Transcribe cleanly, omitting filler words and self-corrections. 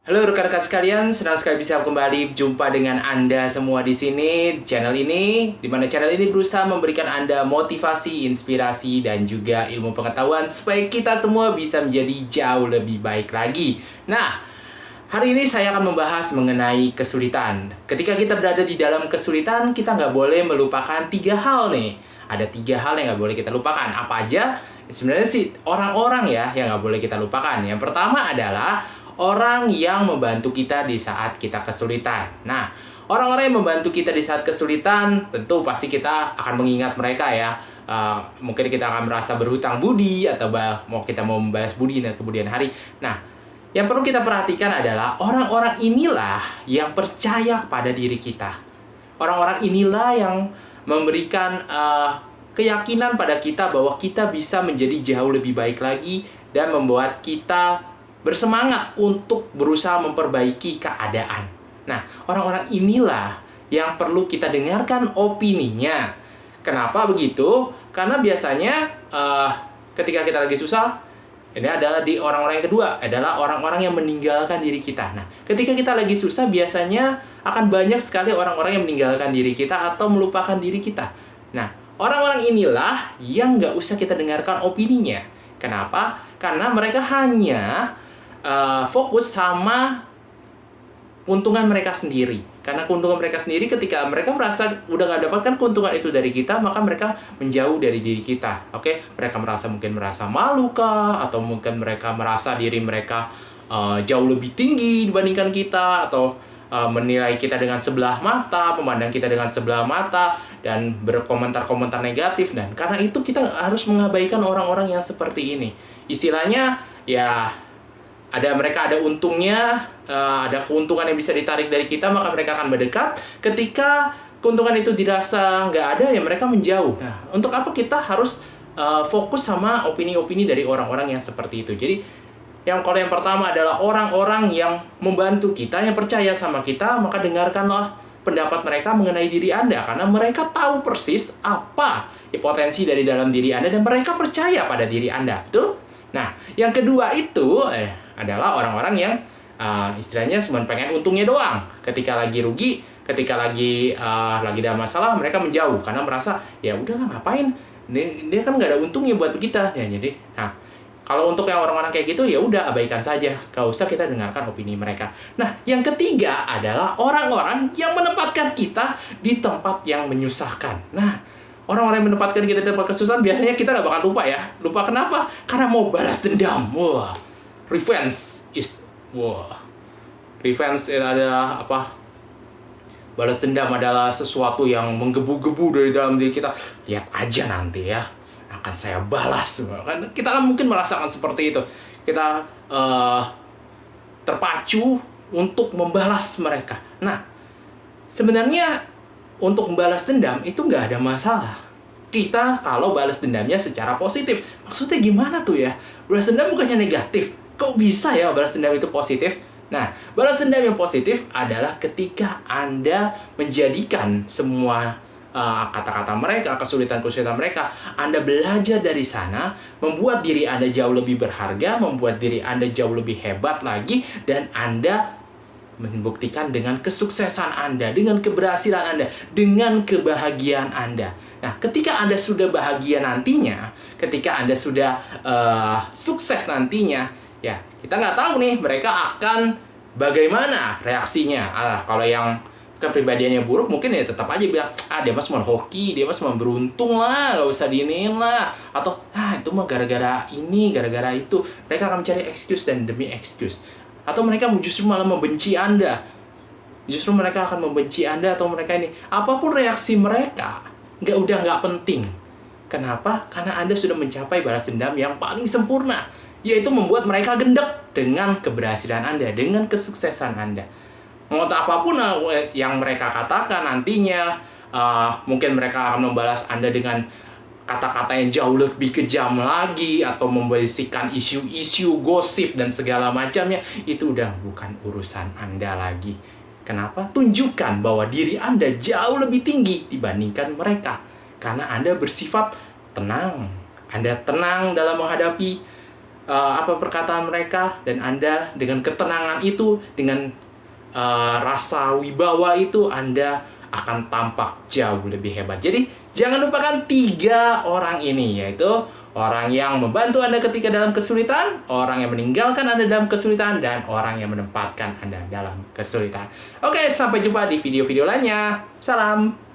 Halo rekan-rekan sekalian, senang sekali bisa kembali jumpa dengan Anda semua di sini, di channel ini, di mana channel ini berusaha memberikan Anda motivasi, inspirasi, dan juga ilmu pengetahuan supaya kita semua bisa menjadi jauh lebih baik lagi. Nah, hari ini saya akan membahas mengenai kesulitan. Ketika kita berada di dalam kesulitan, kita nggak boleh melupakan 3 hal nih. Ada 3 hal yang nggak boleh kita lupakan. Apa aja? Sebenarnya sih orang-orang ya yang nggak boleh kita lupakan. Yang pertama adalah orang yang membantu kita di saat kita kesulitan. Nah, orang-orang yang membantu kita di saat kesulitan, tentu pasti kita akan mengingat mereka ya. Mungkin kita akan merasa berhutang budi atau kita mau membalas budi di kemudian hari. Nah, yang perlu kita perhatikan adalah orang-orang inilah yang percaya pada diri kita. Orang-orang inilah yang memberikan keyakinan pada kita bahwa kita bisa menjadi jauh lebih baik lagi dan membuat kita bersemangat untuk berusaha memperbaiki keadaan. Nah, orang-orang inilah yang perlu kita dengarkan opininya. Kenapa begitu? Karena biasanya ketika kita lagi susah, ini adalah di orang-orang yang kedua, adalah orang-orang yang meninggalkan diri kita. Nah, ketika kita lagi susah, biasanya akan banyak sekali orang-orang yang meninggalkan diri kita atau melupakan diri kita. Nah, orang-orang inilah yang nggak usah kita dengarkan opininya. Kenapa? Karena mereka hanya fokus sama keuntungan mereka sendiri. Karena keuntungan mereka sendiri, ketika mereka merasa udah nggak dapatkan keuntungan itu dari kita, maka mereka menjauh dari diri kita. Oke? Mereka mungkin merasa malu kah? Atau mungkin mereka merasa diri mereka jauh lebih tinggi dibandingkan kita, atau menilai kita dengan sebelah mata, memandang kita dengan sebelah mata, dan berkomentar-komentar negatif. Dan karena itu kita harus mengabaikan orang-orang yang seperti ini. Istilahnya ya, mereka ada untungnya, ada keuntungan yang bisa ditarik dari kita, maka mereka akan mendekat. Ketika keuntungan itu dirasa nggak ada, ya mereka menjauh. Nah, untuk apa kita harus fokus sama opini-opini dari orang-orang yang seperti itu? Jadi, kalau yang pertama adalah orang-orang yang membantu kita, yang percaya sama kita, maka dengarkanlah pendapat mereka mengenai diri Anda. Karena mereka tahu persis apa potensi dari dalam diri Anda, dan mereka percaya pada diri Anda. Betul? Nah, yang kedua itu adalah orang-orang yang istilahnya cuma pengen untungnya doang. Ketika lagi rugi, ketika lagi ada masalah, mereka menjauh karena merasa ya udahlah, ngapain? Dia kan nggak ada untungnya buat kita ya. Jadi, nah, kalau untuk yang orang-orang kayak gitu, ya udah abaikan saja. Gak usah kita dengarkan opini mereka. Nah, yang ketiga adalah orang-orang yang menempatkan kita di tempat yang menyusahkan. Nah, orang-orang yang menempatkan kita di tempat kesusahan, biasanya kita nggak bakal lupa ya. Lupa kenapa? Karena mau balas dendam. Wah, revenge adalah apa? Balas dendam adalah sesuatu yang menggebu-gebu dari dalam diri kita. Lihat aja nanti ya, akan saya balas. Kan kita kan mungkin merasakan seperti itu. Kita terpacu untuk membalas mereka. Nah, sebenarnya untuk membalas dendam itu nggak ada masalah. Kita kalau balas dendamnya secara positif. Maksudnya gimana tuh ya? Balas dendam bukannya negatif. Kok bisa ya balas dendam itu positif? Nah, balas dendam yang positif adalah ketika Anda menjadikan semua kata-kata mereka, kesulitan-kesulitan mereka, Anda belajar dari sana, membuat diri Anda jauh lebih berharga, membuat diri Anda jauh lebih hebat lagi, dan Anda membuktikan dengan kesuksesan Anda, dengan keberhasilan Anda, dengan kebahagiaan Anda. Nah, ketika Anda sudah bahagia nantinya, ketika Anda sudah sukses nantinya, ya kita nggak tahu nih mereka akan bagaimana reaksinya. Kalau yang kepribadiannya buruk, mungkin ya tetap aja bilang, dia mah cuma hoki, dia mah cuma beruntung lah, nggak usah diinin lah. Atau, itu mah gara-gara ini, gara-gara itu. Mereka akan mencari excuse dan demi excuse. Atau mereka justru malah membenci Anda. Justru mereka akan membenci Anda, atau mereka ini. Apapun reaksi mereka, nggak penting. Kenapa? Karena Anda sudah mencapai balas dendam yang paling sempurna, yaitu membuat mereka gendek dengan keberhasilan Anda, dengan kesuksesan Anda. Entah apapun yang mereka katakan nantinya, mungkin mereka akan membalas Anda dengan kata-kata yang jauh lebih kejam lagi, atau memberisikan isu-isu gosip dan segala macamnya. Itu udah bukan urusan Anda lagi. Kenapa? Tunjukkan bahwa diri Anda jauh lebih tinggi dibandingkan mereka. Karena Anda bersifat tenang. Anda tenang dalam menghadapi apa perkataan mereka, dan Anda dengan ketenangan itu, dengan rasa wibawa itu, Anda akan tampak jauh lebih hebat. Jadi jangan lupakan 3 orang ini, yaitu orang yang membantu Anda ketika dalam kesulitan, orang yang meninggalkan Anda dalam kesulitan, dan orang yang menempatkan Anda dalam kesulitan. Oke, sampai jumpa di video-video lainnya. Salam.